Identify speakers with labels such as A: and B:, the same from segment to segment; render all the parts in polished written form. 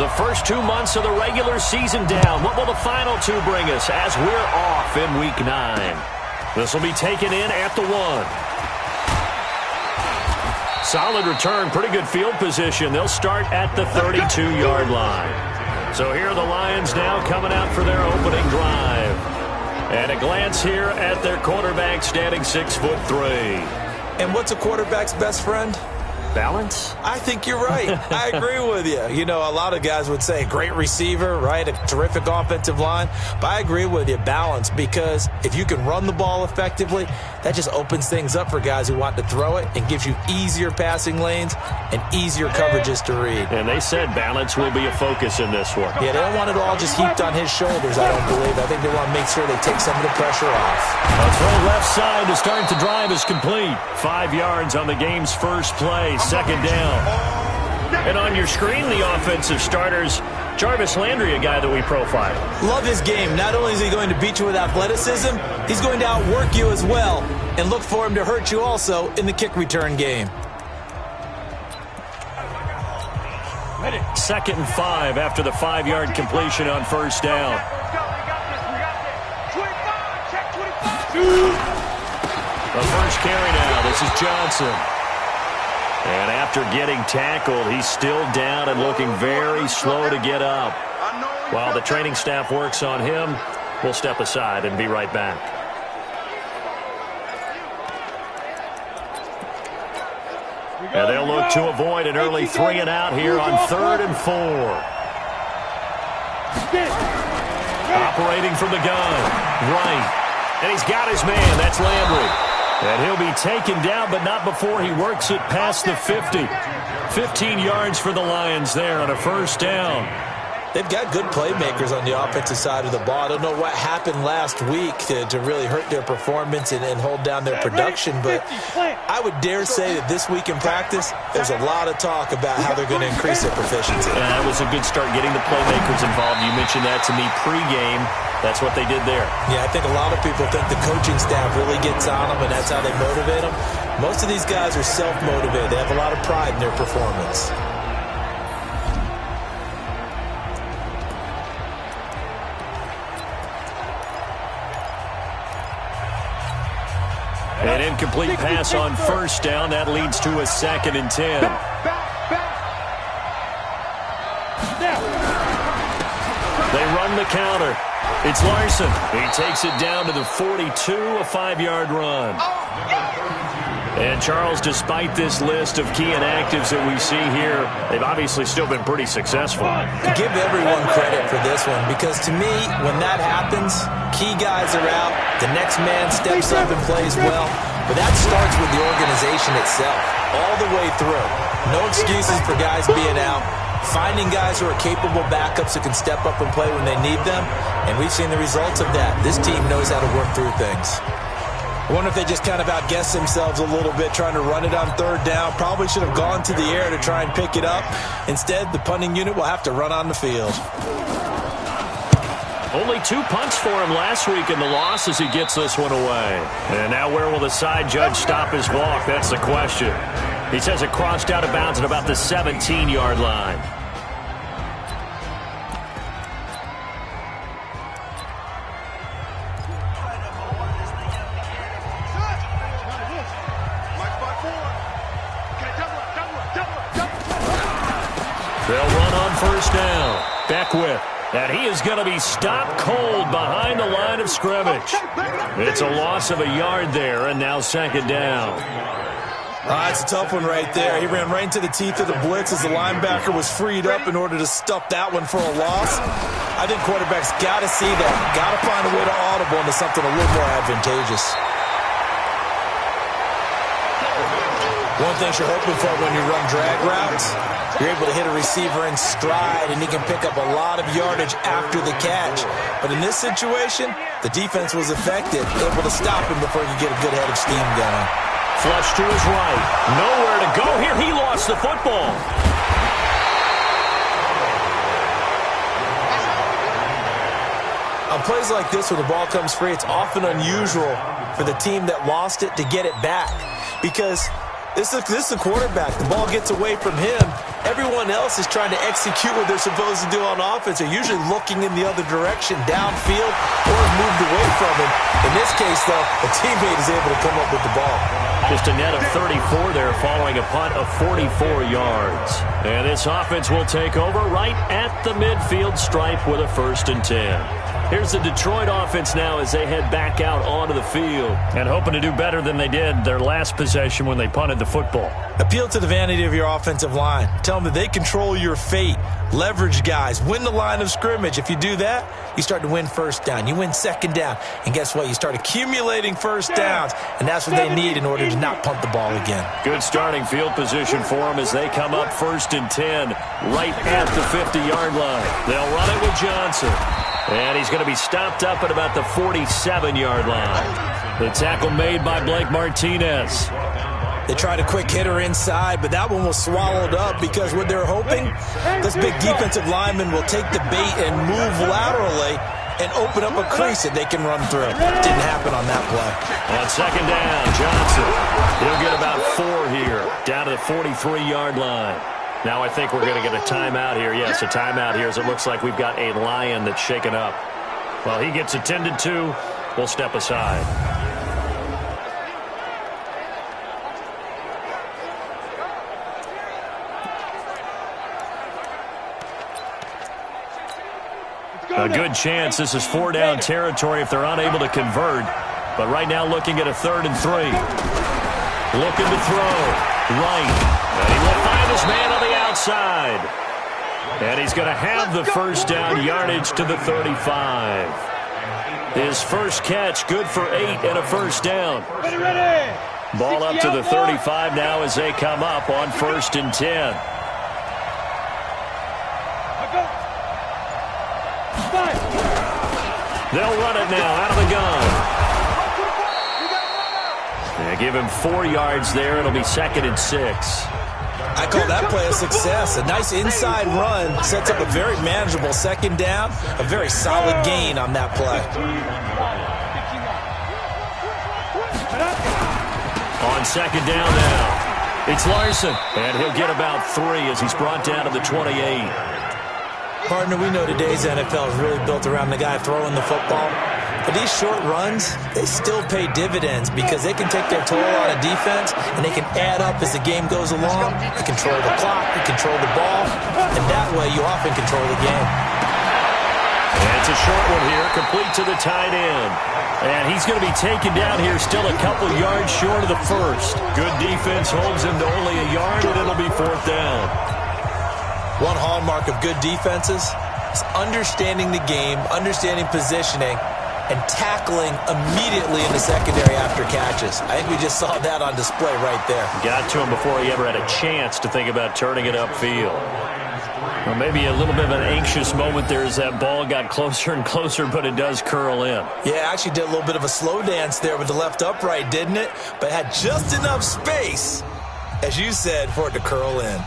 A: The first 2 months of the regular season down. What will the final 2 bring us as we're off in Week 9? This will be taken in at the 1. Solid return, pretty good field position. They'll start at the 32-yard line. So here are the Lions now coming out for their opening drive. And a glance here at their quarterback standing 6'3".
B: And what's a quarterback's best friend?
A: Balance?
B: I think you're right. I agree with you. You know, a lot of guys would say great receiver, right? A terrific offensive line. But I agree with you, balance, because if you can run the ball effectively, that just opens things up for guys who want to throw it and gives you easier passing lanes and easier coverages to read.
A: And they said balance will be a focus in this one.
B: Yeah, they don't want it all just heaped on his shoulders, I don't believe. I think they want to make sure they take some of the pressure off.
A: A throw left side to start the drive is complete. 5 yards on the game's first play. Second down. And on your screen, the offensive starters, Jarvis Landry, a guy that we profiled.
B: Love his game. Not only is he going to beat you with athleticism, he's going to outwork you as well. And look for him to hurt you also in the kick return game.
A: 2nd and 5 after the 5-yard completion on first down. The first carry now. This is Johnson. And after getting tackled, he's still down and looking very slow to get up. While the training staff works on him, we'll step aside and be right back. And they'll look to avoid an early 3 and out here on 3rd and 4. Operating from the gun. Right. And he's got his man. That's Landry. And he'll be taken down, but not before he works it past the 50. 15 yards for the Lions there on a first down.
B: They've got good playmakers on the offensive side of the ball. I don't know what happened last week to really hurt their performance and hold down their production, but I would dare say that this week in practice, there's a lot of talk about how they're going to increase their proficiency.
A: And that was a good start getting the playmakers involved. You mentioned that to me pregame. That's what they did there.
B: Yeah, I think a lot of people think the coaching staff really gets on them, and that's how they motivate them. Most of these guys are self-motivated. They have a lot of pride in their performance.
A: An incomplete pass on first down. That leads to a 2nd and 10. They run the counter. It's Larson. He takes it down to the 42, a 5-yard run. And Charles, despite this list of key inactives that we see here, they've obviously still been pretty successful.
B: Give everyone credit for this one, because to me, when that happens, key guys are out, the next man steps up and plays well, but that starts with the organization itself, all the way through. No excuses for guys being out. Finding guys who are capable backups who can step up and play when they need them, and we've seen the results of that. This team knows how to work through things. I wonder if they just kind of outguessed themselves a little bit trying to run it on 3rd down. Probably should have gone to the air to try and pick it up. Instead, the punting unit will have to run on the field.
A: Only 2 punts for him last week in the loss as he gets this one away. And now where will the side judge stop his walk? That's the question. He says it crossed out of bounds at about the 17-yard line. They'll run on first down. Beckwith. And he is going to be stopped cold behind the line of scrimmage. It's a loss of a yard there, and now 2nd down.
B: It's a tough one right there. He ran right into the teeth of the blitz as the linebacker was freed up in order to stuff that one for a loss. I think quarterbacks got to see that. Got to find a way to audible into something a little more advantageous. One thing you're hoping for when you run drag routes, you're able to hit a receiver in stride, and he can pick up a lot of yardage after the catch. But in this situation, the defense was effective, able to stop him before he could get a good head of steam going.
A: Flush to his right. Nowhere to go here. He lost the football.
B: On plays like this where the ball comes free, it's often unusual for the team that lost it to get it back, because This is the quarterback. The ball gets away from him. Everyone else is trying to execute what they're supposed to do on offense. They're usually looking in the other direction, downfield, or moved away from him. In this case, though, a teammate is able to come up with the ball.
A: Just a net of 34 there following a punt of 44 yards. And this offense will take over right at the midfield stripe with a 1st and 10. Here's the Detroit offense now as they head back out onto the field and hoping to do better than they did their last possession when they punted the football.
B: Appeal to the vanity of your offensive line. Tell them that they control your fate. Leverage guys. Win the line of scrimmage. If you do that, you start to win 1st down. You win 2nd down. And guess what? You start accumulating 1st downs, and that's what they need in order to not punt the ball again.
A: Good starting field position for them as they come up 1st and 10 right at the 50-yard line. They'll run it with Johnson. And he's going to be stopped up at about the 47-yard line. The tackle made by Blake Martinez.
B: They tried a quick hitter inside, but that one was swallowed up because what they're hoping, this big defensive lineman will take the bait and move laterally and open up a crease that they can run through. Didn't happen on that play.
A: On 2nd down, Johnson. He'll get about 4 here, down to the 43-yard line. Now I think we're going to get a timeout here. Yes, a timeout here as it looks like we've got a lion that's shaken up. Well, he gets attended to. We'll step aside. A good chance this is 4-down territory if they're unable to convert. But right now looking at a 3rd and 3. Looking to throw. Right. And he will find his man on the outside. And he's going to have the 1st down yardage to the 35. His first catch, good for 8 and a 1st down. Ball up to the 35 now as they come up on 1st and 10. They'll run it now out of the gun. They give him 4 yards there. It'll be 2nd and 6.
B: I call that play a success. A nice inside run sets up a very manageable 2nd down. A very solid gain on that play.
A: On 2nd down now, it's Larson. And he'll get about 3 as he's brought down to the 28.
B: Partner, we know today's NFL is really built around the guy throwing the football. But these short runs, they still pay dividends because they can take their toll on a defense and they can add up as the game goes along. You control the clock, you control the ball, and that way you often control the game.
A: And it's a short one here, complete to the tight end. And he's going to be taken down here still a couple yards short of the 1st. Good defense holds him to only a yard, and it'll be 4th down.
B: One hallmark of good defenses is understanding the game, understanding positioning, and tackling immediately in the secondary after catches. I think we just saw that on display right there.
A: Got to him before he ever had a chance to think about turning it upfield. Well, maybe a little bit of an anxious moment there as that ball got closer and closer, but it does curl in.
B: Yeah, actually did a little bit of a slow dance there with the left upright, didn't it? But had just enough space, as you said, for it to curl in.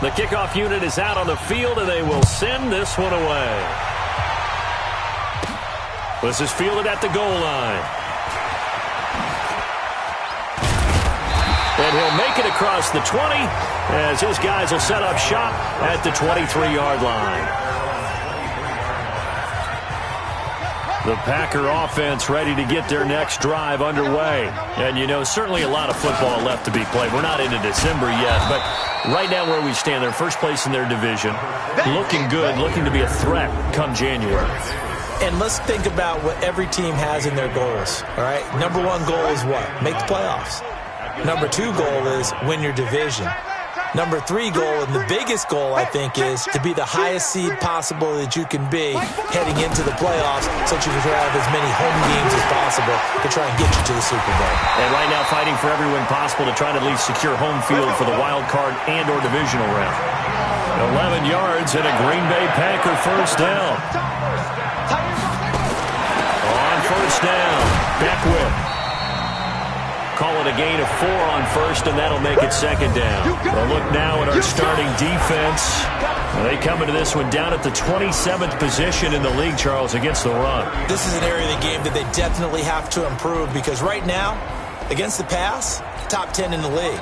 A: The kickoff unit is out on the field, and they will send this one away. This is fielded at the goal line. And he'll make it across the 20 as his guys will set up shop at the 23-yard line. The Packer offense ready to get their next drive underway. And, you know, certainly a lot of football left to be played. We're not into December yet, but right now where we stand, they're first place in their division. Looking good, looking to be a threat come January.
B: And let's think about what every team has in their goals, all right? Number 1 goal is what? Make the playoffs. Number 2 goal is win your division. Number 3 goal, and the biggest goal, I think, is to be the highest seed possible that you can be heading into the playoffs so that you can have as many home games as possible to try and get you to the Super Bowl.
A: And right now fighting for every win possible to try to at least secure home field for the wild card and or divisional round. 11 yards and a Green Bay Packer 1st down. On 1st down, Beckwith. Call it a gain of 4 on 1st, and that'll make it 2nd down. We'll look now at our Packers starting defense. They come into this one down at the 27th position in the league, Charles, against the run.
B: This is an area of the game that they definitely have to improve because right now, against the pass, top 10 in the league.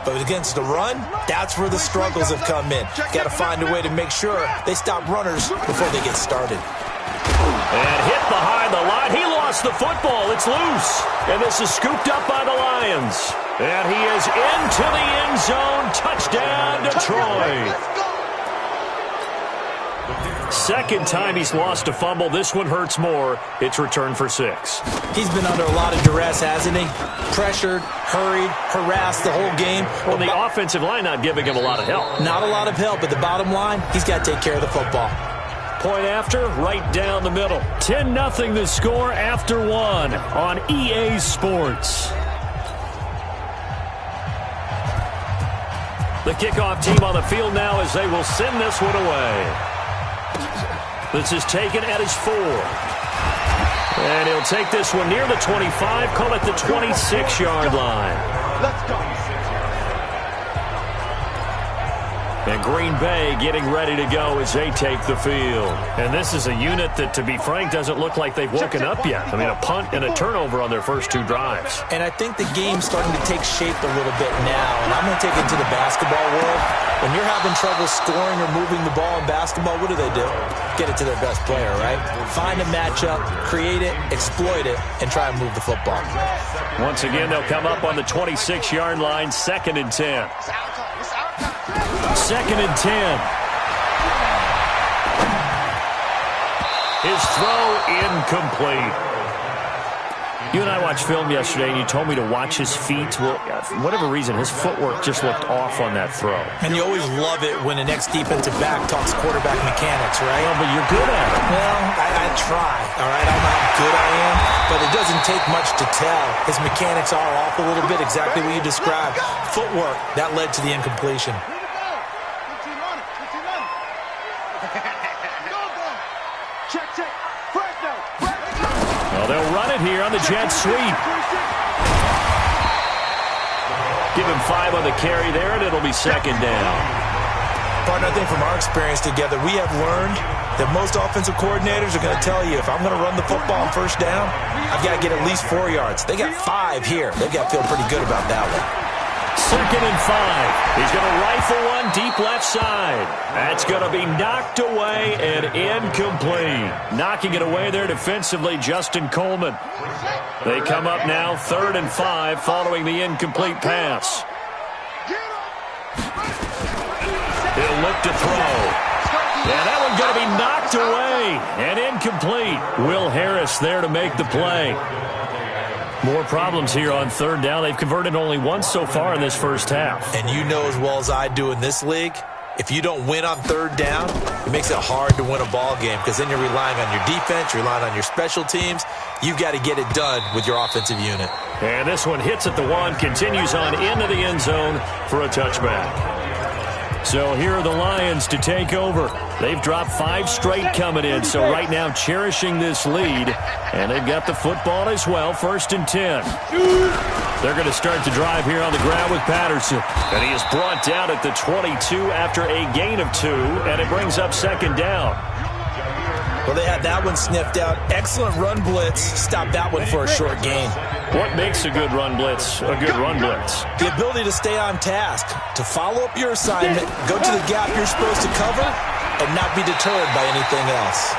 B: But against the run, that's where the struggles have come in. Got to find a way to make sure they stop runners before they get started.
A: And hit behind the line. He lost the football. It's loose. And this is scooped up by the Lions. And he is into the end zone. Touchdown, Detroit. Second time he's lost a fumble. This one hurts more. It's returned for 6.
B: He's been under a lot of duress, hasn't he? Pressured, hurried, harassed the whole game.
A: Well, the offensive line not giving him a lot of help.
B: Not a lot of help, but the bottom line, he's got to take care of the football.
A: Point after, right down the middle. 10-0 the score after 1 on EA Sports. The kickoff team on the field now as they will send this one away. This is taken at his 4. And he'll take this one near the 25, call it the 26-yard line. Let's go. And Green Bay getting ready to go as they take the field. And this is a unit that, to be frank, doesn't look like they've woken up yet. I mean, a punt and a turnover on their first 2 drives.
B: And I think the game's starting to take shape a little bit now. And I'm going to take it to the basketball world. When you're having trouble scoring or moving the ball in basketball, what do? Get it to their best player, right? Find a matchup, create it, exploit it, and try and move the football.
A: Once again, they'll come up on the 26-yard line, 2nd and 10. 2nd and 10. His throw incomplete. You and I watched film yesterday, and you told me to watch his feet. Well, for whatever reason, his footwork just looked off on that throw.
B: And you always love it when the next defensive back talks quarterback mechanics, right?
A: Well, but you're good at it.
B: Well, I try, all right? I don't know how good I am, but it doesn't take much to tell. His mechanics are off a little bit, exactly what you described. Footwork, that led to the incompletion.
A: Well, they'll run it here on the jet sweep. Give him 5 on the carry there, and it'll be 2nd down.
B: Partner, I think from our experience together, we have learned that most offensive coordinators are going to tell you, if I'm going to run the football on 1st down, I've got to get at least 4 yards. They got 5 here. They've got to feel pretty good about that one.
A: 2nd and 5. He's going to rifle one deep left side. That's going to be knocked away and incomplete. Knocking it away there defensively, Justin Coleman. They come up now 3rd and 5 following the incomplete pass. He'll look to throw. And that one's going to be knocked away and incomplete. Will Harris there to make the play. More problems here on 3rd down. They've converted only once so far in this first half.
B: And you know as well as I do in this league, if you don't win on 3rd down, it makes it hard to win a ball game because then you're relying on your defense, you're relying on your special teams. You've got to get it done with your offensive unit.
A: And this one hits at the 1, continues on into the end zone for a touchback. So here are the Lions to take over. They've dropped 5 straight coming in, so right now cherishing this lead. And they've got the football as well, 1st and 10. They're going to start the drive here on the ground with Patterson. And he is brought down at the 22 after a gain of 2, and it brings up 2nd down.
B: Well, they had that one sniffed out. Excellent run blitz. Stop that one for a short gain.
A: What makes a good run blitz a good run blitz?
B: The ability to stay on task, to follow up your assignment, go to the gap you're supposed to cover, and not be deterred by anything else.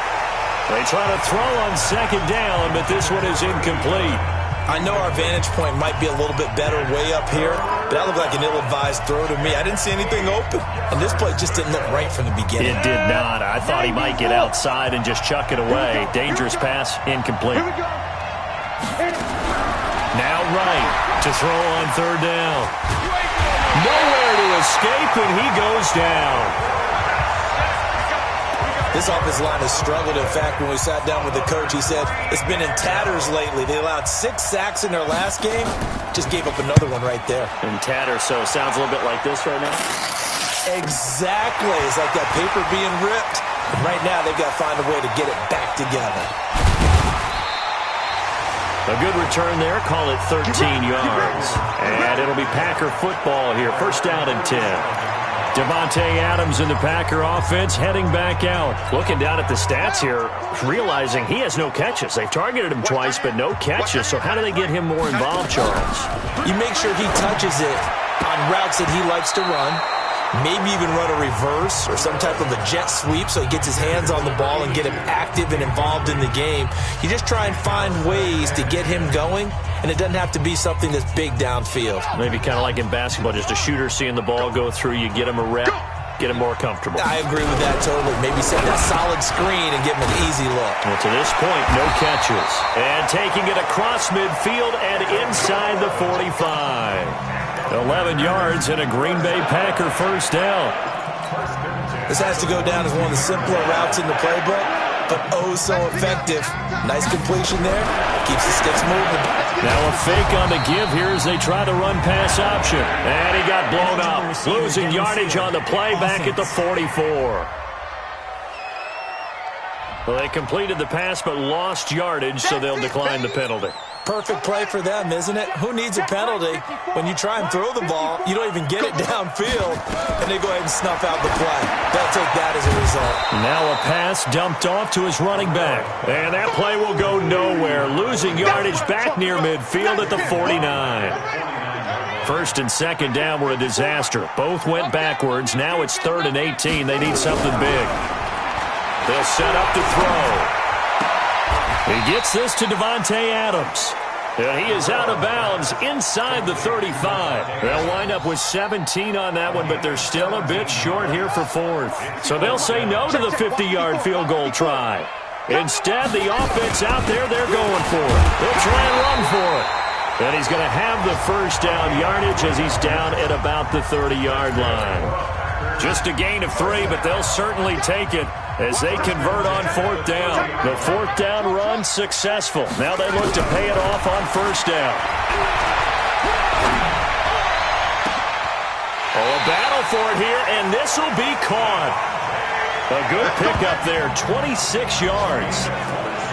A: They try to throw on 2nd down, but this one is incomplete.
B: I know our vantage point might be a little bit better way up here, but that looked like an ill-advised throw to me. I didn't see anything open, and this play just didn't look right from the beginning.
A: It did not. I thought he might get outside and just chuck it away. Dangerous pass, incomplete. Now right to throw on 3rd down. Nowhere to escape, and he goes down.
B: This offensive line has struggled. In fact, when we sat down with the coach, he said it's been in tatters lately. They allowed 6 sacks in their last game. Just gave up another one right there.
A: In tatters, so it sounds a little bit like this right now?
B: Exactly. It's like that paper being ripped. And right now, they've got to find a way to get it back together.
A: A good return there. Call it 13 yards. And it'll be Packer football here. 1st down and 10. Davante Adams in the Packer offense heading back out. Looking down at the stats here, realizing he has no catches. They've targeted him twice, but no catches. So how do they get him more involved, Charles?
B: You make sure he touches it on routes that he likes to run. Maybe even run a reverse or some type of a jet sweep so he gets his hands on the ball and get him active and involved in the game. You just try and find ways to get him going, and it doesn't have to be something that's big downfield.
A: Maybe kind of like in basketball, just a shooter seeing the ball go through, you get him a rep, get him more comfortable.
B: I agree with that totally. Maybe set that solid screen and give him an easy look.
A: Well, to this point, no catches. And taking it across midfield and inside the 45. 11 yards and a Green Bay Packer first down.
B: This has to go down as one of the simpler routes in the playbook, but oh so effective. Nice completion there. Keeps the sticks moving.
A: Now a fake on the give here as they try to run pass option. And he got blown up. Losing yardage on the play back at the 44. Well, they completed the pass but lost yardage, so they'll decline the penalty.
B: Perfect play for them, isn't it? Who needs a penalty when you try and throw the ball, you don't even get it downfield, and they go ahead and snuff out the play. They'll take that as a result.
A: Now a pass dumped off to his running back. And that play will go nowhere. Losing yardage back near midfield at the 49. First and second down were a disaster. Both went backwards. Now it's 3rd and 18. They need something big. They'll set up to throw. He gets this to Davante Adams. And he is out of bounds inside the 35. They'll wind up with 17 on that one, but they're still a bit short here for 4th. So they'll say no to the 50-yard field goal try. Instead, the offense out there, they're going for it. They'll try and run for it. And he's going to have the first down yardage as he's down at about the 30-yard line. Just a gain of 3, but they'll certainly take it as they convert on 4th down. The 4th down run successful. Now they look to pay it off on 1st down. Oh, a battle for it here, and this will be caught. A good pickup there, 26 yards.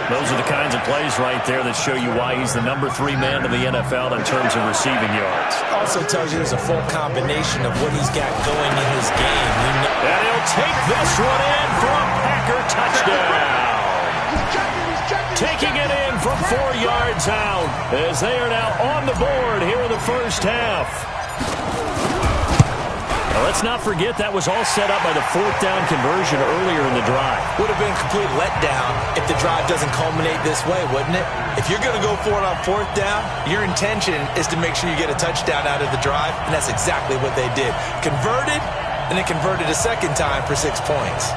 A: Those are the kinds of plays right there that show you why he's the number 3 man in the NFL in terms of receiving yards.
B: Also tells you there's a full combination of what he's got going in his game.
A: And he'll take this one in for a Packer touchdown. Taking it in from 4 yards out as they are now on the board here in the first half. Now, let's not forget that was all set up by the 4th down conversion earlier in the drive.
B: Would have been a complete letdown if the drive doesn't culminate this way, wouldn't it? If you're going to go for it on 4th down, your intention is to make sure you get a touchdown out of the drive, and that's exactly what they did. Converted, and then converted a second time for 6 points.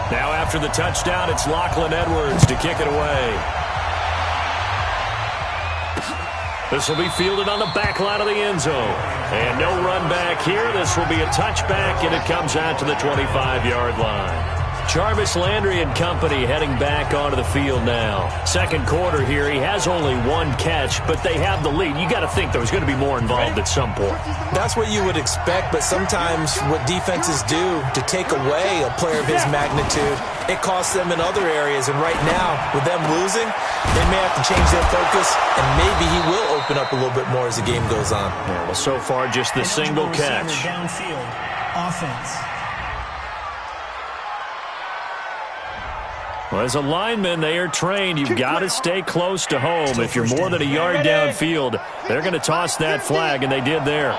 A: Now after the touchdown, it's Lachlan Edwards to kick it away. This will be fielded on the back line of the end zone. And no run back here. This will be a touchback, and it comes out to the 25-yard line. Jarvis Landry and company heading back onto the field now. Second quarter here, he has only 1 catch, but they have the lead. You got to think there's going to be more involved at some point.
B: That's what you would expect, but sometimes what defenses do to take away a player of his magnitude, it costs them in other areas. And right now, with them losing, they may have to change their focus, and maybe he will open up a little bit more as the game goes on.
A: Yeah, well, so far, just the single catch.
C: Downfield offense.
A: Well, as a lineman, they are trained. You've got to stay close to home. If you're more than a yard downfield, they're going to toss that flag, and they did there.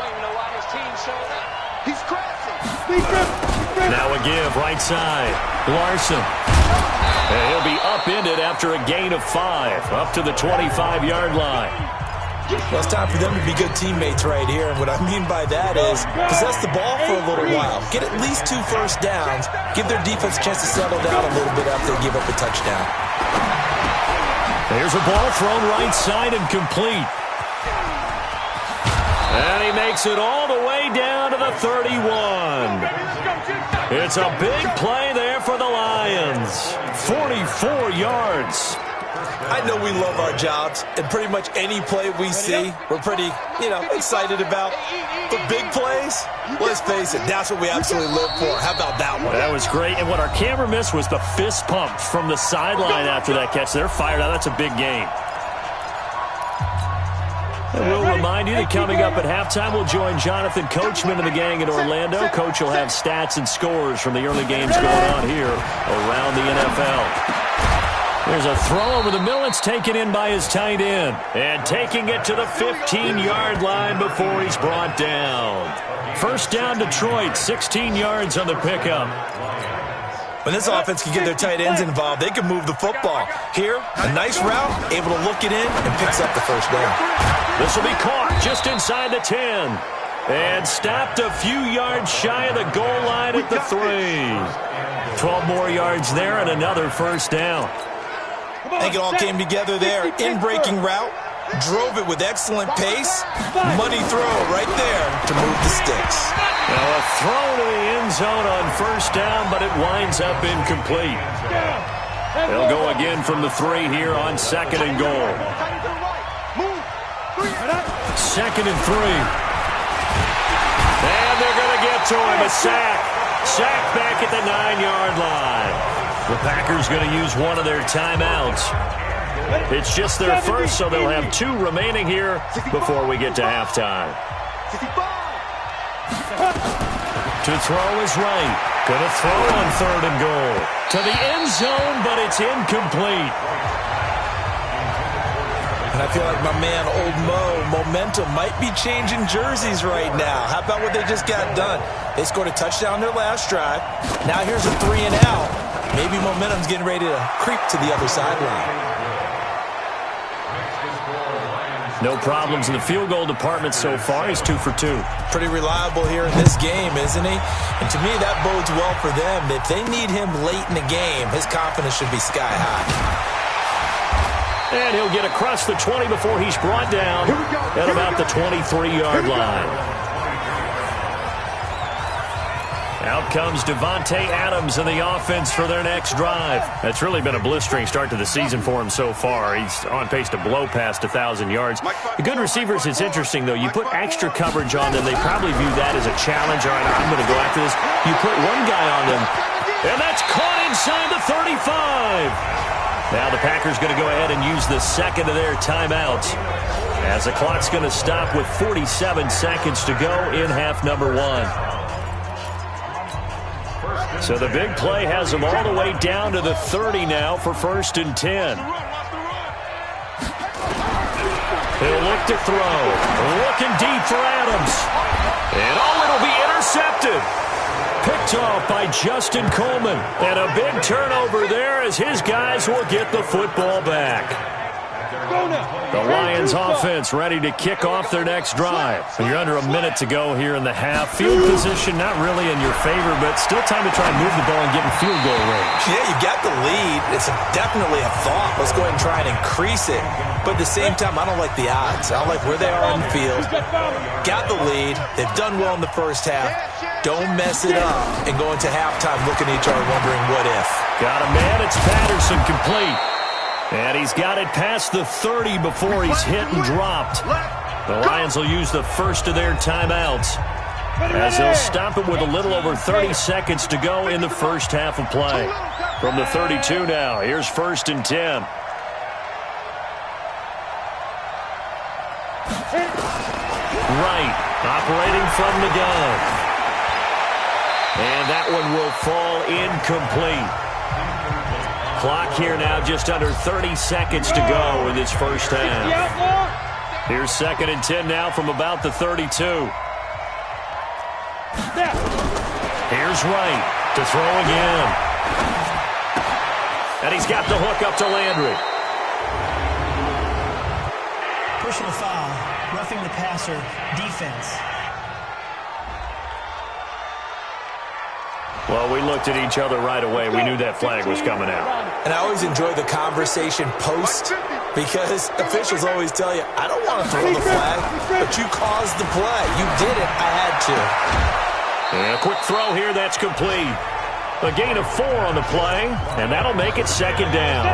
A: Now a give, right side. Larson. And he'll be upended after a gain of 5, up to the 25-yard line.
B: Well, it's time for them to be good teammates right here. And what I mean by that is possess the ball for a little while. Get at least 2 first downs. Give their defense a chance to settle down a little bit after they give up a touchdown.
A: There's a ball thrown right side and complete. And he makes it all the way down to the 31. It's a big play there for the Lions. 44 yards.
B: I know we love our jobs, and pretty much any play we see, we're pretty, excited about. But big plays, let's face it, that's what we absolutely live for. How about that one?
A: That was great. And what our camera missed was the fist pump from the sideline after that catch. They're fired out. That's a big game. And we'll remind you that coming up at halftime, we'll join Jonathan Coachman and the gang in Orlando. Coach will have stats and scores from the early games going on here around the NFL. There's a throw over the middle. It's taken in by his tight end. And taking it to the 15-yard line before he's brought down. First down, Detroit, 16 yards on the pickup.
B: When this offense can get their tight ends involved, they can move the football. Here, a nice route, able to look it in, and picks up the first down.
A: This will be caught just inside the 10. And stopped a few yards shy of the goal line at the 3. 12 more yards there and another first down.
B: I think it all came together there. In-breaking route, drove it with excellent pace. Money throw right there to move the sticks.
A: Now a throw to the end zone on first down, but it winds up incomplete. They'll go again from the 3 here on second and goal. Second and 3. And they're going to get to him. A sack. Sack back at the 9-yard line. The Packers going to use one of their timeouts. It's just their first, so they'll have 2 remaining here before we get to halftime. To throw is right. Going to throw on third and goal. To the end zone, but it's incomplete.
B: And I feel like my man, Old Mo, momentum might be changing jerseys right now. How about what they just got done? They scored a touchdown their last drive. Now here's a 3 and out. Maybe momentum's getting ready to creep to the other sideline.
A: No problems in the field goal department so far. He's 2 for 2.
B: Pretty reliable here in this game, isn't he? And to me, that bodes well for them. If they need him late in the game, his confidence should be sky high.
A: And he'll get across the 20 before he's brought down at about the 23-yard line. Out comes Devontae Adams in the offense for their next drive. That's really been a blistering start to the season for him so far. He's on pace to blow past 1,000 yards. The good receivers, it's interesting, though. You put extra coverage on them, they probably view that as a challenge. All right, I'm going to go after this. You put one guy on them, and that's caught inside the 35. Now the Packers going to go ahead and use the second of their timeouts as the clock's going to stop with 47 seconds to go in half number 1. So the big play has them all the way down to the 30 now for first and 10. He'll look to throw. Looking deep for Adams. And it'll be intercepted. Picked off by Justin Coleman. And a big turnover there as his guys will get the football back. The Lions offense ready to kick off their next drive. And you're under a minute to go here in the half. Field position not really in your favor, but still time to try and move the ball and get in field goal range.
B: Yeah, you got the lead. It's definitely a thought. Let's go ahead and try and increase it. But at the same time, I don't like the odds. I don't like where they are on the field. Got the lead. They've done well in the first half. Don't mess it up and go into halftime looking at each other wondering what if.
A: Got a man. It's Patterson complete. And he's got it past the 30 before he's hit and dropped. The Lions will use the first of their timeouts as they'll stop it with a little over 30 seconds to go in the first half of play. From the 32 now, here's first and 10. Right, operating from the gun. And that one will fall incomplete. Clock here now just under 30 seconds to go in this first half. Here's second and 10 now from about the 32. Here's Wright to throw again. And he's got the hook up to Landry.
C: Personal foul, roughing the passer, defense.
A: Well, we looked at each other right away. We knew that flag was coming out.
B: And I always enjoy the conversation post because officials always tell you, I don't want to throw the flag, but you caused the play. You did it. I had to.
A: And a quick throw here. That's complete. A gain of 4 on the play, and that'll make it second down.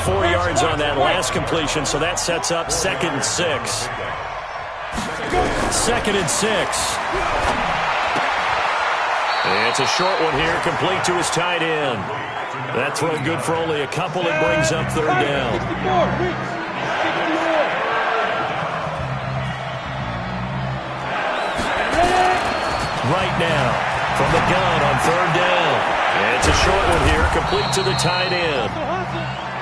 A: 4 yards on that last completion, so that sets up 2nd and 6. 2nd and 6. It's a short one here, complete to his tight end. That throw good for only a couple. It brings up 3rd down. Right now, from the gun on 3rd down. It's a short one here, complete to the tight end.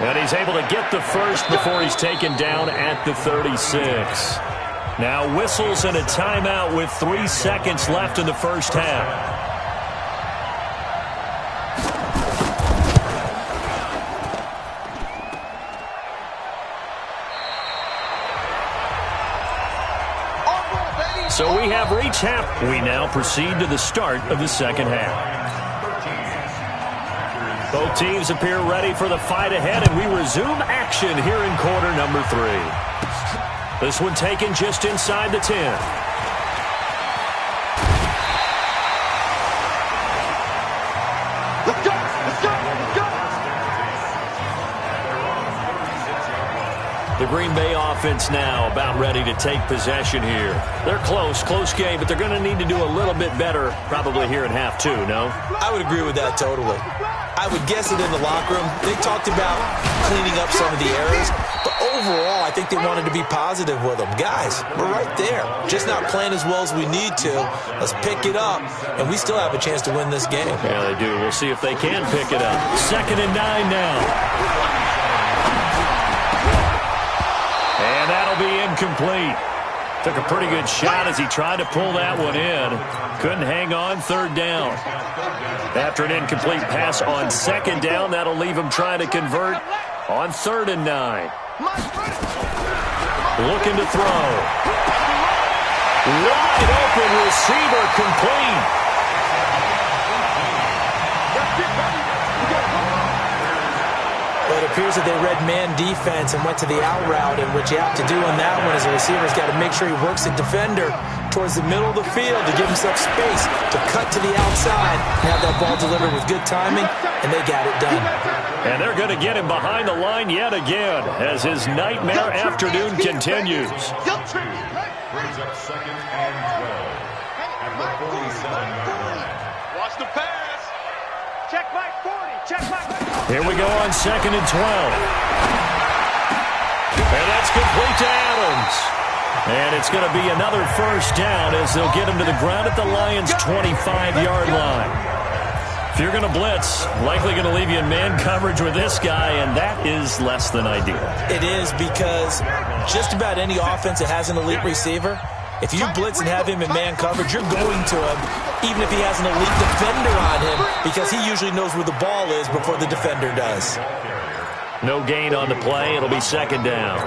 A: And he's able to get the first before he's taken down at the 36. Now whistles and a timeout with 3 seconds left in the first half. So we have reached half. We now proceed to the start of the second half. Both teams appear ready for the fight ahead, and we resume action here in quarter number 3. This one taken just inside the 10. Let's go! Let's go! Let's go! The Green Bay offense now about ready to take possession here. They're close game, but they're going to need to do a little bit better probably here in half 2, no?
B: I would agree with that totally. I would guess it in the locker room. They talked about cleaning up some of the errors, but overall, I think they wanted to be positive with them. Guys, we're right there. Just not playing as well as we need to. Let's pick it up, and we still have a chance to win this game.
A: Yeah, they do. We'll see if they can pick it up. 2nd and 9 now. And that'll be incomplete. Took a pretty good shot as he tried to pull that one in. Couldn't hang on. 3rd down. After an incomplete pass on 2nd down, that'll leave him trying to convert on 3rd and 9. Looking to throw. Wide open receiver, complete.
B: Well, it appears that they read man defense and went to the out route, and what you have to do on that one is the receiver's got to make sure he works the defender towards the middle of the field to give himself space to cut to the outside and have that ball delivered with good timing, and they got it done.
A: And they're going to get him behind the line yet again as his nightmare afternoon continues.
D: Brings up 2nd and 12 at the 47-yard line.
E: Watch the pass. Check my 40. Check my 40.
A: Here we go on 2nd and 12. And that's complete to Adams. And it's going to be another first down as they'll get him to the ground at the Lions' 25-yard line. If you're going to blitz, likely going to leave you in man coverage with this guy, and that is less than ideal.
B: It is, because just about any offense that has an elite receiver, if you blitz and have him in man coverage, you're going to him, even if he has an elite defender on him, because he usually knows where the ball is before the defender does.
A: No gain on the play. It'll be 2nd down.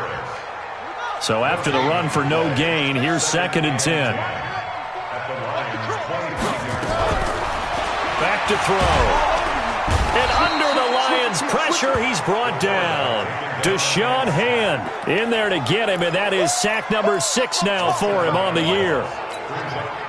A: So after the run for no gain, here's 2nd and 10. Back to throw. And under the Lions' pressure, he's brought down. Deshaun Hand in there to get him, and that is sack number 6 now for him on the year.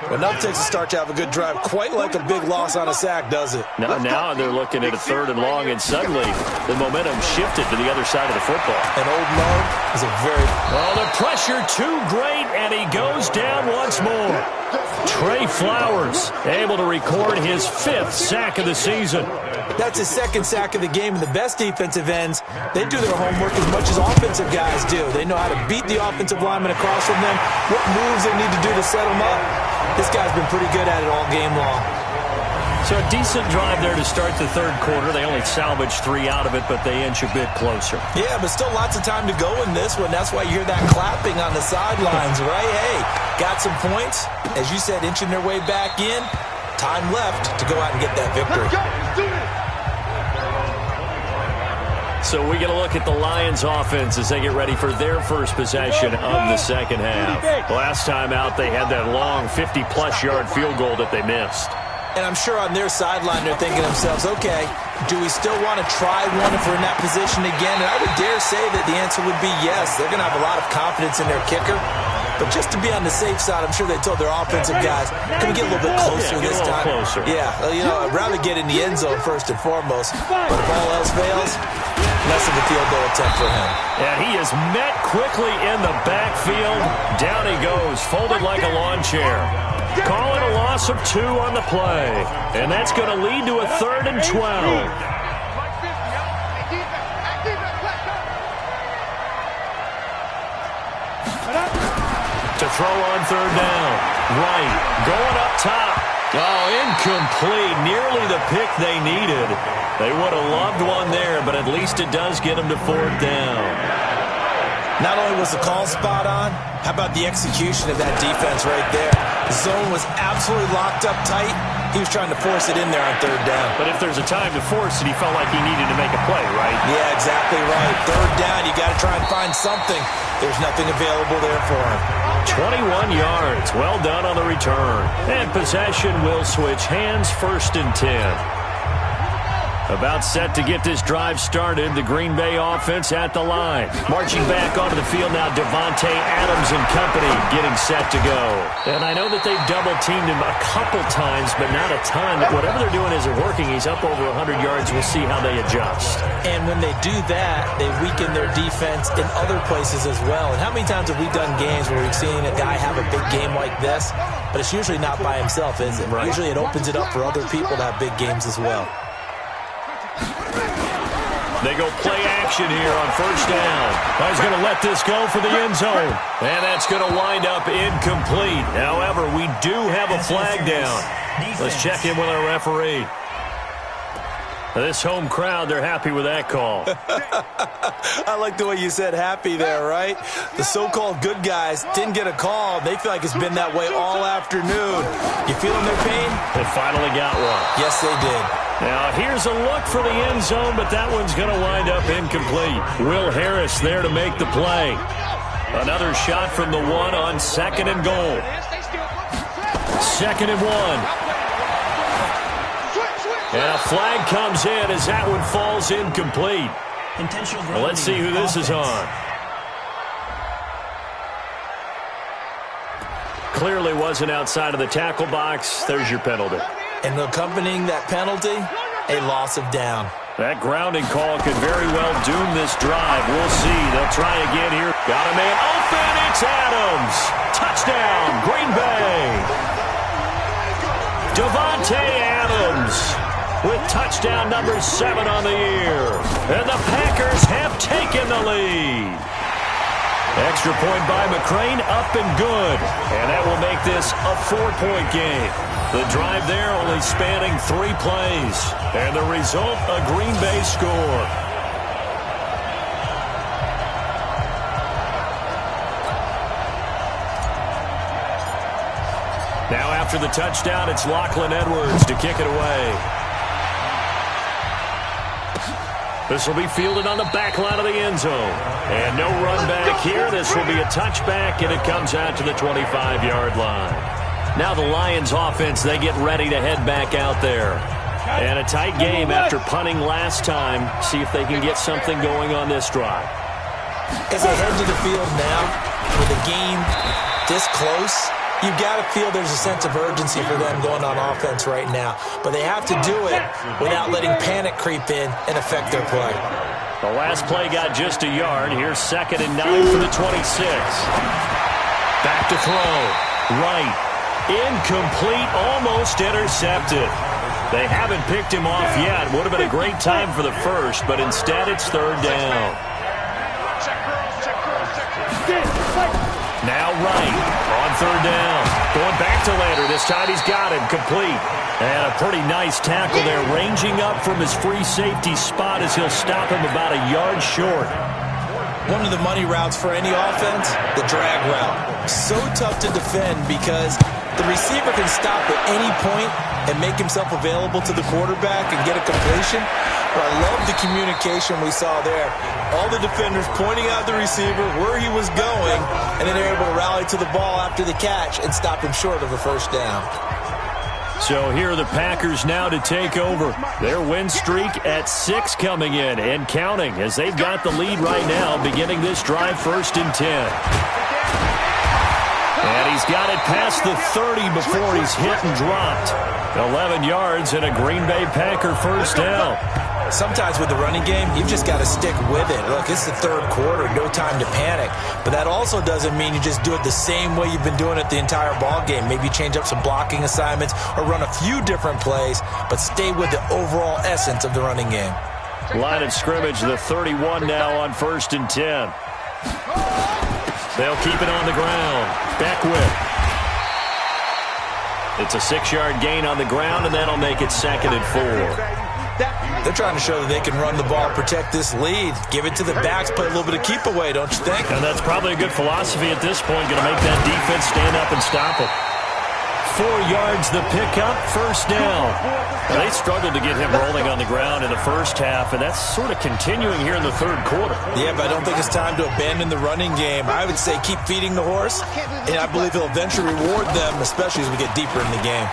B: Well, enough takes a start to have a good drive. Quite like a big loss on a sack, does it?
A: Now they're looking at a 3rd and long, and suddenly the momentum shifted to the other side of the football.
B: And Old Mo is a very...
A: Oh, the pressure too great, and he goes down once more. Trey Flowers able to record his 5th sack of the season.
B: That's his 2nd sack of the game, and the best defensive ends, they do their homework as much as offensive guys do. They know how to beat the offensive lineman across from them, what moves they need to do to set them up. This guy's been pretty good at it all game long.
A: So a decent drive there to start the 3rd quarter. They only salvaged 3 out of it, but they inch a bit closer.
B: Yeah, but still lots of time to go in this one. That's why you hear that clapping on the sidelines, right? Hey, got some points. As you said, inching their way back in. Time left to go out and get that victory.
E: Let's go. Let's do it.
A: So we get a look at the Lions offense as they get ready for their first possession of the second half. Last time out, they had that long 50-plus yard field goal that they missed.
B: And I'm sure on their sideline they're thinking to themselves, okay, do we still want to try one if we're in that position again? And I would dare say that the answer would be yes. They're going to have a lot of confidence in their kicker. But just to be on the safe side, I'm sure they told their offensive guys, can we get a little bit closer this time?
A: Closer.
B: Yeah, I'd rather get in the end zone first and foremost. But if all else fails, less of a field goal attempt for him.
A: And he is met quickly in the backfield. Down he goes, folded like a lawn chair. Calling a loss of 2 on the play. And that's going to lead to a 3rd and 12. To throw on 3rd down. Right. Going up top. Oh, incomplete. Nearly the pick they needed. They would have loved one there, but at least it does get them to 4th down.
B: Not only was the call spot on, how about the execution of that defense right there? The zone was absolutely locked up tight. He was trying to force it in there on 3rd down.
A: But if there's a time to force it, he felt like he needed to make a play, right?
B: Yeah, exactly right. 3rd down, you got to try and find something. There's nothing available there for him.
A: 21 yards. Well done on the return. And possession will switch hands, 1st and 10. About set to get this drive started. The Green Bay offense at the line. Marching back onto the field now, Davante Adams and company getting set to go. And I know that they've double-teamed him a couple times, but not a ton. Whatever they're doing isn't working. He's up over 100 yards. We'll see how they adjust.
B: And when they do that, they weaken their defense in other places as well. And how many times have we done games where we've seen a guy have a big game like this? But it's usually not by himself, is it? Right. Usually it opens it up for other people to have big games as well.
A: They go play action here on 1st down. He's going to let this go for the end zone. And that's going to wind up incomplete. However, we do have a flag down. Let's check in with our referee. This home crowd, they're happy with that call.
B: I like the way you said happy there, right? The so-called good guys didn't get a call. They feel like it's been that way all afternoon. You feeling their pain?
A: They finally got one.
B: Yes, they did.
A: Now, here's a look for the end zone, but that one's going to wind up incomplete. Will Harris there to make the play. Another shot from the 1 on 2nd and goal. 2nd and 1. And a flag comes in as that one falls incomplete. Well, let's see who this is on. Clearly wasn't outside of the tackle box. There's your penalty.
B: And accompanying that penalty, a loss of down.
A: That grounding call could very well doom this drive. We'll see. They'll try again here. Got a man open. It's Adams. Touchdown, Green Bay. Davante Adams with touchdown number 7 on the year. And the Packers have taken the lead. Extra point by McCrane, up and good. And that will make this a 4-point game. The drive there only spanning 3 plays. And the result, a Green Bay score. Now after the touchdown, it's Lachlan Edwards to kick it away. This will be fielded on the back line of the end zone. And no run back here. This will be a touchback, and it comes out to the 25-yard line. Now the Lions offense, they get ready to head back out there. And a tight game after punting last time. See if they can get something going on this drive.
B: As they head to the field now, with a game this close, you've got to feel there's a sense of urgency for them going on offense right now. But they have to do it without letting panic creep in and affect their play.
A: The last play got just a yard. Here's 2nd and 9 for the 26. Back to throw. Right. Incomplete. Almost intercepted. They haven't picked him off yet. Would have been a great time for the first, but instead it's 3rd down. Now right on 3rd down. Going back to Lander. This time he's got him complete. And a pretty nice tackle there. Ranging up from his free safety spot as he'll stop him about a yard short.
B: One of the money routes for any offense, the drag route. So tough to defend because the receiver can stop at any point and make himself available to the quarterback and get a completion. But I love the communication we saw there. All the defenders pointing out the receiver, where he was going, and then they're able to rally to the ball after the catch and stop him short of a 1st down.
A: So here are the Packers now to take over. Their win streak at 6 coming in and counting as they've got the lead right now, beginning this drive 1st and 10. And he's got it past the 30 before he's hit and dropped. 11 yards and a Green Bay Packer first down.
B: Sometimes with the running game, you've just got to stick with it. Look, it's the third quarter, no time to panic. But that also doesn't mean you just do it the same way you've been doing it the entire ball game. Maybe change up some blocking assignments or run a few different plays, but stay with the overall essence of the running game.
A: Line of scrimmage, the 31 now on 1st and 10. They'll keep it on the ground. Beckwith. It's a 6-yard gain on the ground, and that'll make it 2nd and 4.
B: They're trying to show that they can run the ball, protect this lead, give it to the backs, play a little bit of keep away, don't you think?
A: And that's probably a good philosophy at this point, going to make that defense stand up and stop it. 4 yards the pickup, first down. Now, they struggled to get him rolling on the ground in the first half, and that's sort of continuing here in the third quarter.
B: Yeah, but I don't think it's time to abandon the running game. I would say keep feeding the horse, and I believe he'll eventually reward them, especially as we get deeper in the game.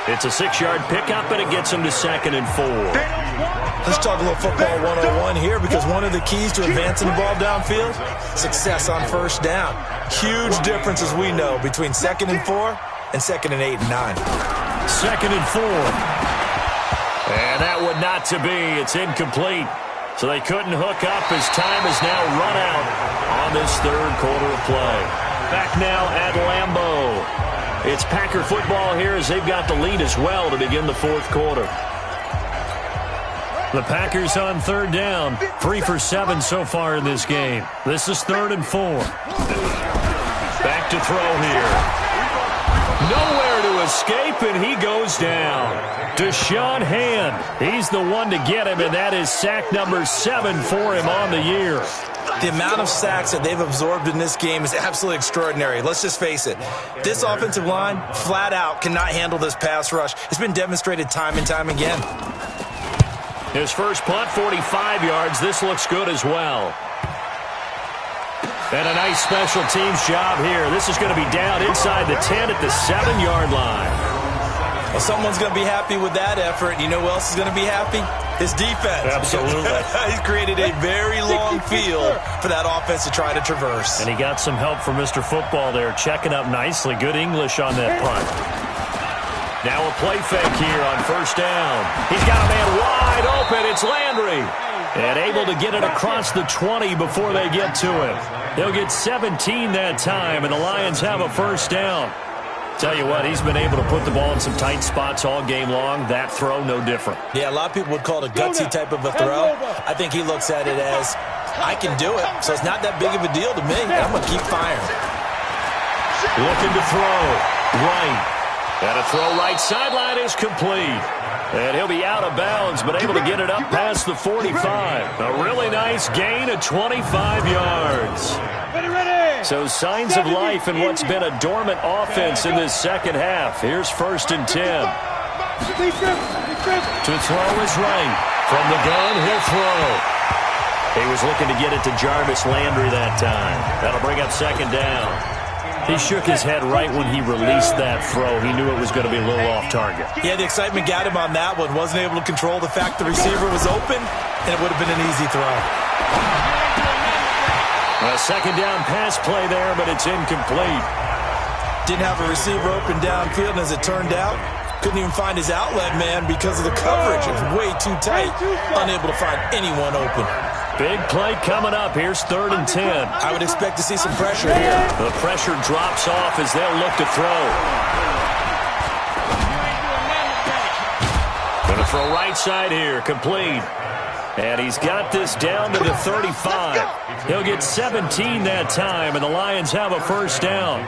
A: It's a 6-yard pickup, and it gets him to 2nd and 4.
B: Let's talk a little football 101 here, because one of the keys to advancing the ball downfield, success on first down. Huge difference, as we know, between 2nd and 4 and 2nd and 8 and 9.
A: 2nd and 4. And that would not to be. It's incomplete. So they couldn't hook up as time has now run out on this third quarter of play. Back now at Lambeau. It's Packer football here as they've got the lead as well to begin the fourth quarter. The Packers on third down. 3 for 7 so far in this game. This is 3rd and 4. Back to throw here. Nowhere to escape, and he goes down. Deshaun Hand. He's the one to get him, and that is sack number 7 for him on the year.
B: The amount of sacks that they've absorbed in this game is absolutely extraordinary. Let's just face it. This offensive line, flat out, cannot handle this pass rush. It's been demonstrated time and time again.
A: His first punt, 45 yards. This looks good as well. And a nice special teams job here. This is going to be down inside the 10 at the 7-yard line.
B: Well, someone's going to be happy with that effort. You know who else is going to be happy? His defense.
A: Absolutely.
B: He's created a very long field for that offense to try to traverse.
A: And he got some help from Mr. Football there, checking up nicely. Good English on that punt. Now a play fake here on first down. He's got a man wide open. It's Landry. And able to get it across the 20 before they get to him. They'll get 17 that time, and the Lions have a first down. Tell you what, he's been able to put the ball in some tight spots all game long. That throw, no different.
B: Yeah, a lot of people would call it a gutsy type of a throw. I think he looks at it as, I can do it, so it's not that big of a deal to me. I'm going to keep firing.
A: Looking to throw. Right. And a throw right sideline is complete. And he'll be out of bounds, but able to get it up past the 45. A really nice gain of 25 yards. So signs of life in what's been a dormant offense in this second half. Here's 1st and 10. To throw is right. From the gun, he'll throw. He was looking to get it to Jarvis Landry that time. That'll bring up 2nd down. He shook his head right when he released that throw. He knew it was going to be a little off target.
B: Yeah, the excitement got him on that one. Wasn't able to control the fact the receiver was open, and it would have been an easy throw.
A: A 2nd down pass play there, but it's incomplete.
B: Didn't have a receiver open downfield, and as it turned out, couldn't even find his outlet man because of the coverage. It was way too tight, unable to find anyone open.
A: Big play coming up. Here's 3rd and 10.
B: I would expect to see some pressure here.
A: The pressure drops off as they'll look to throw. Going to throw right side here, complete. And he's got this down to the 35. He'll get 17 that time, and the Lions have a first down.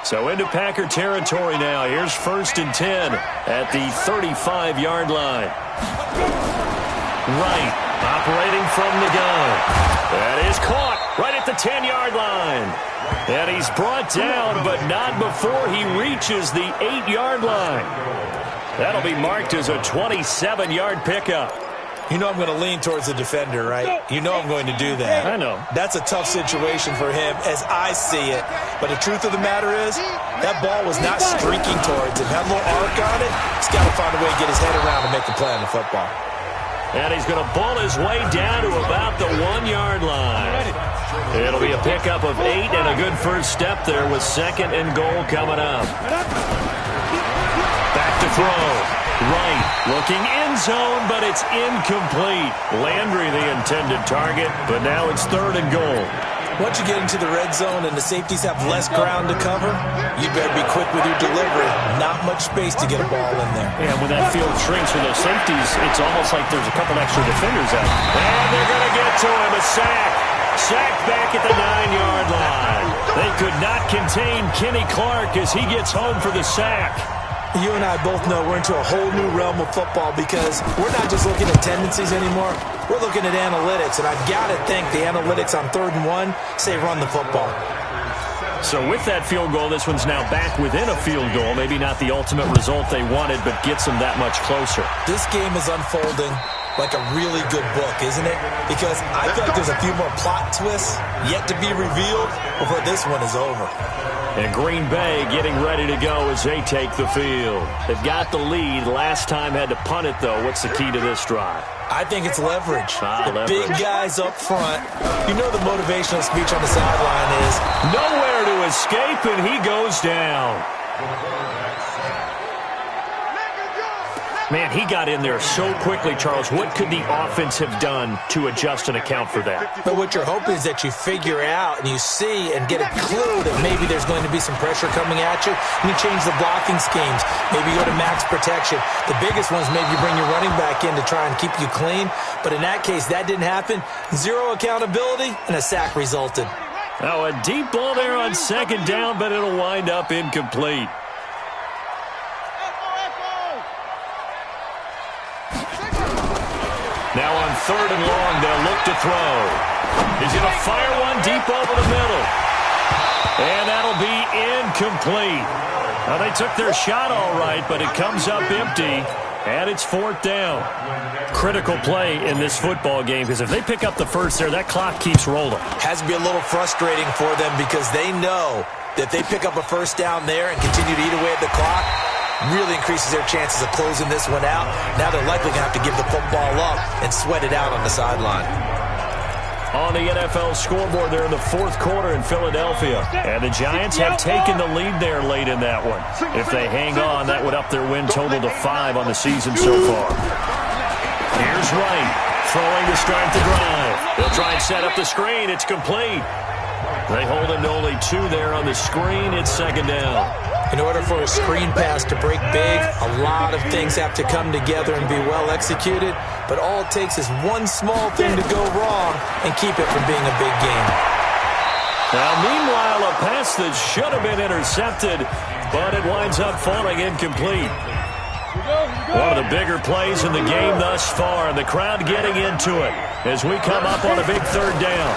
A: So into Packer territory now. Here's 1st and 10 at the 35-yard line. Right, operating from the gun. That is caught right at the 10-yard line. And he's brought down, but not before he reaches the 8-yard line. That'll be marked as a 27-yard pickup.
B: You know I'm going to lean towards the defender, right? You know I'm going to do that.
A: I know.
B: That's a tough situation for him as I see it. But the truth of the matter is, that ball was not streaking towards him. Had a little arc on it. He's got to find a way to get his head around and make the play on the football.
A: And he's going to ball his way down to about the 1-yard line. It'll be a pickup of 8 and a good first step there with 2nd and goal coming up. Back to throw. Right, looking end zone, but it's incomplete. Landry the intended target, but now it's 3rd and goal.
B: Once you get into the red zone and the safeties have less ground to cover, you better be quick with your delivery. Not much space to get a ball in there.
A: And when that field shrinks for those safeties, it's almost like there's a couple extra defenders out. And they're going to get to him, a sack. Sack back at the 9-yard line. They could not contain Kenny Clark as he gets home for the sack.
B: You and I both know we're into a whole new realm of football because we're not just looking at tendencies anymore. We're looking at analytics, and I've got to think the analytics on 3rd and 1 say run the football.
A: So with that field goal, this one's now back within a field goal. Maybe not the ultimate result they wanted, but gets them that much closer.
B: This game is unfolding like a really good book, isn't it? Because I feel like there's a few more plot twists yet to be revealed before this one is over.
A: And Green Bay getting ready to go as they take the field. They've got the lead. Last time had to punt it, though. What's the key to this drive?
B: I think it's leverage. The
A: Leverage.
B: big guys up front. You know the motivational speech on the sideline is,
A: nowhere to escape, and he goes down. Man, he got in there so quickly, Charles. What could the offense have done to adjust and account for that?
B: but what you're hoping is that you figure out and you see and get a clue that maybe there's going to be some pressure coming at you, and you change the blocking schemes. Maybe you go to max protection. The biggest ones, maybe you bring your running back in to try and keep you clean. But in that case, that didn't happen. 0 accountability, and a sack resulted.
A: Now, a deep ball there on 2nd down, but it'll wind up incomplete. Now on 3rd and long, they'll look to throw. He's going to fire one deep over the middle. And that'll be incomplete. Now, they took their shot all right, but it comes up empty, and it's 4th down. Critical play in this football game, because if they pick up the first there, that clock keeps rolling.
B: Has to be a little frustrating for them because they know that if they pick up a first down there and continue to eat away at the clock, really increases their chances of closing this one out. Now they're likely going to have to give the football up and sweat it out on the sideline.
A: On the NFL scoreboard there in the 4th quarter in Philadelphia. And the Giants have taken the lead there late in that one. If they hang on, that would up their win total to 5 on the season so far. Here's Wright, throwing to start the drive. They'll try and set up the screen. It's complete. They hold him to only 2 there on the screen. It's 2nd down.
B: In order for a screen pass to break big, a lot of things have to come together and be well executed, but all it takes is one small thing to go wrong and keep it from being a big game.
A: Now, meanwhile, a pass that should have been intercepted, but it winds up falling incomplete. One of the bigger plays in the game thus far, and the crowd getting into it as we come up on a big 3rd down.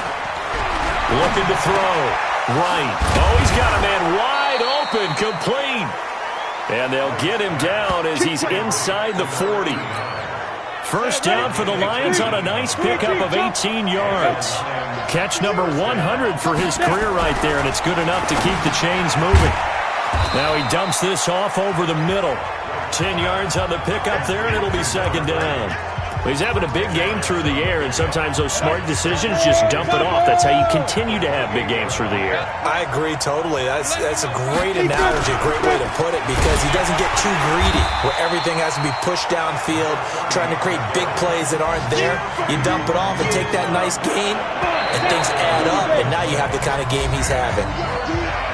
A: Looking to throw. Right. Oh, he's got a man wide open, complete. And they'll get him down as he's inside the 40. First down for the Lions on a nice pickup of 18 yards. Catch number 100 for his career right there, and it's good enough to keep the chains moving. Now he dumps this off over the middle. 10 yards on the pickup there, and it'll be 2nd down. He's having a big game through the air, and sometimes those smart decisions just dump it off. That's how you continue to have big games through the air.
B: I agree totally. That's a great analogy, a great way to put it, because he doesn't get too greedy where everything has to be pushed downfield, trying to create big plays that aren't there. You dump it off and take that nice gain, and things add up, and now you have the kind of game he's having.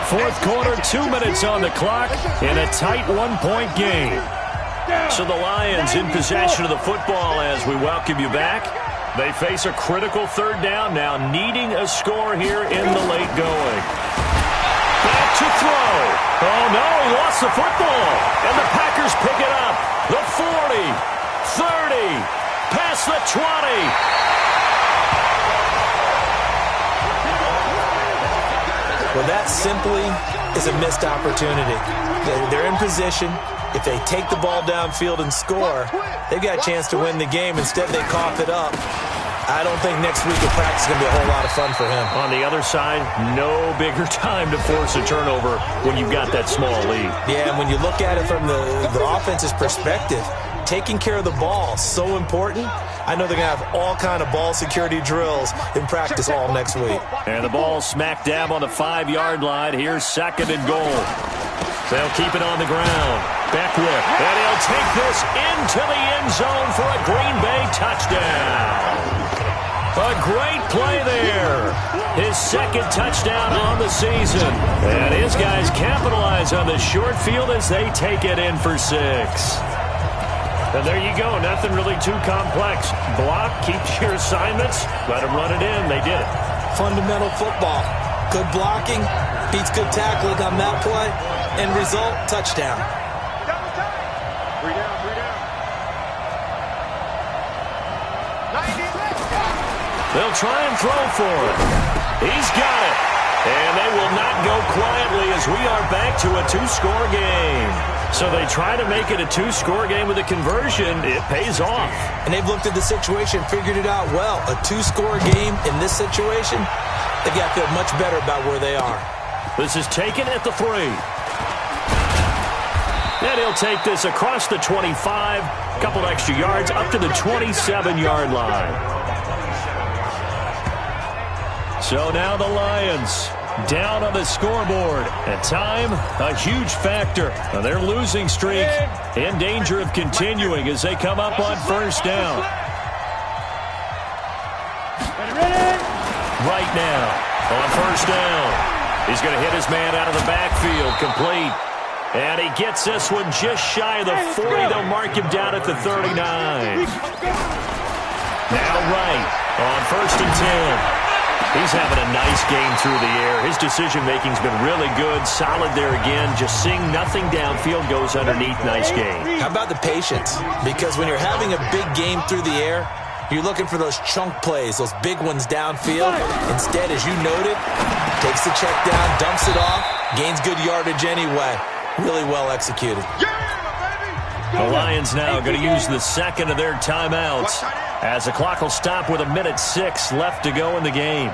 A: 4th quarter, 2 minutes on the clock in a tight 1-point game. So the Lions in possession of the football as we welcome you back. They face a critical 3rd down now, needing a score here in the late going. Back to throw. Oh, no, he lost the football. And the Packers pick it up. The 40, 30, past the 20.
B: Well, that simply is a missed opportunity. They're in position. If they take the ball downfield and score, they've got a chance to win the game. Instead, they cough it up. I don't think next week of practice is going to be a whole lot of fun for him.
A: On the other side, no bigger time to force a turnover when you've got that small lead.
B: Yeah, and when you look at it from the offense's perspective, taking care of the ball is so important. I know they're going to have all kind of ball security drills in practice all next week.
A: And the ball smack dab on the 5-yard line. Here's 2nd and goal. They'll keep it on the ground. Beckwith, and he'll take this into the end zone for a Green Bay touchdown. A great play there. His 2nd touchdown on the season. And his guys capitalize on the short field as they take it in for 6. And there you go. Nothing really too complex. Block, keep your assignments, let them run it in. They did it.
B: Fundamental football. Good blocking, beats good tackling on that play. End result, touchdown.
E: Double time. 3 down, 3 down. 90 left.
A: They'll try and throw for it. He's got it. And they will not go quietly as we are back to a 2-score game. So they try to make it a 2-score game with a conversion. It pays off.
B: And they've looked at the situation, figured it out well. A 2-score game in this situation, they've got to feel much better about where they are.
A: This is taken at the 3. And he'll take this across the 25, a couple extra yards, up to the 27-yard line. So now the Lions down on the scoreboard. And time, a huge factor. Their losing streak in danger of continuing as they come up on 1st down. Right now, on 1st down, he's going to hit his man out of the backfield, complete. And he gets this one just shy of the 40. They'll mark him down at the 39. Now right, on 1st and 10. He's having a nice game through the air. His decision-making's been really good. Solid there again. Just seeing nothing downfield goes underneath. Nice game.
B: How about the patience? Because when you're having a big game through the air, you're looking for those chunk plays, those big ones downfield. Instead, as you noted, takes the check down, dumps it off, gains good yardage anyway. Really well executed.
A: The Lions now going to use the 2nd of their timeouts as the clock will stop with 1:06 left to go in the game.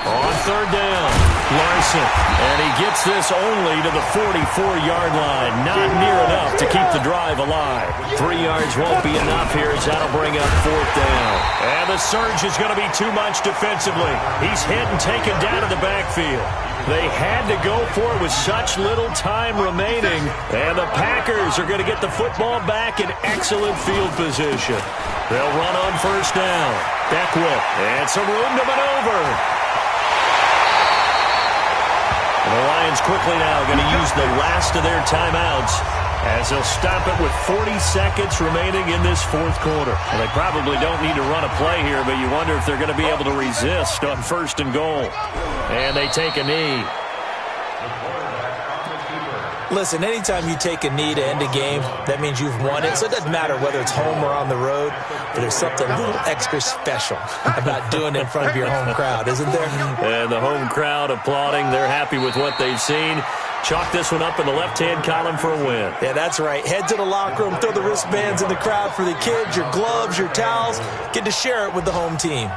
A: On 3rd down, Larson, and he gets this only to the 44-yard line. Not near enough to keep the drive alive. 3 yards won't be enough here as that'll bring up 4th down. And the surge is going to be too much defensively. He's hit and taken down to the backfield. They had to go for it with such little time remaining. And the Packers are going to get the football back in excellent field position. They'll run on 1st down. Beckwith, and some room to maneuver. And the Lions quickly now going to use the last of their timeouts as they'll stop it with 40 seconds remaining in this 4th quarter. Well, they probably don't need to run a play here, but you wonder if they're going to be able to resist on 1st and goal. And they take a knee.
B: Listen, anytime you take a knee to end a game, that means you've won it. So it doesn't matter whether it's home or on the road, but there's something a little extra special about doing it in front of your home crowd, isn't there?
A: And the home crowd applauding. They're happy with what they've seen. Chalk this one up in the left-hand column for a win.
B: Yeah, that's right. Head to the locker room, throw the wristbands in the crowd for the kids, your gloves, your towels. Get to share it with the home team.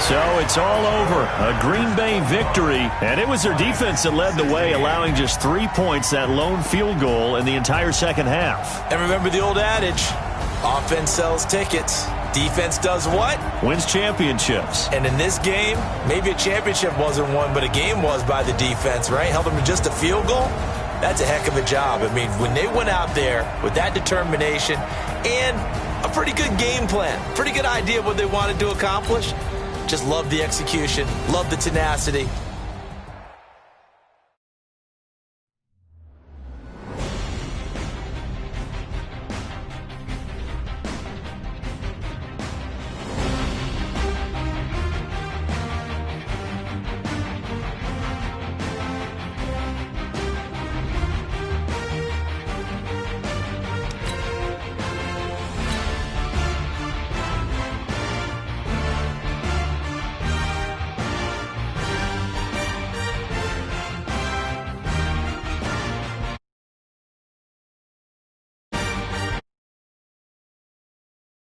A: So it's all over. A Green Bay victory. And it was their defense that led the way, allowing just 3 points, that lone field goal in the entire second half.
B: And remember the old adage, offense sells tickets. Defense does what?
A: Wins championships.
B: And in this game, maybe a championship wasn't won, but a game was by the defense, right? Held them to just a field goal. That's a heck of a job. I mean, when they went out there with that determination and a pretty good game plan, pretty good idea of what they wanted to accomplish, just love the execution, love the tenacity.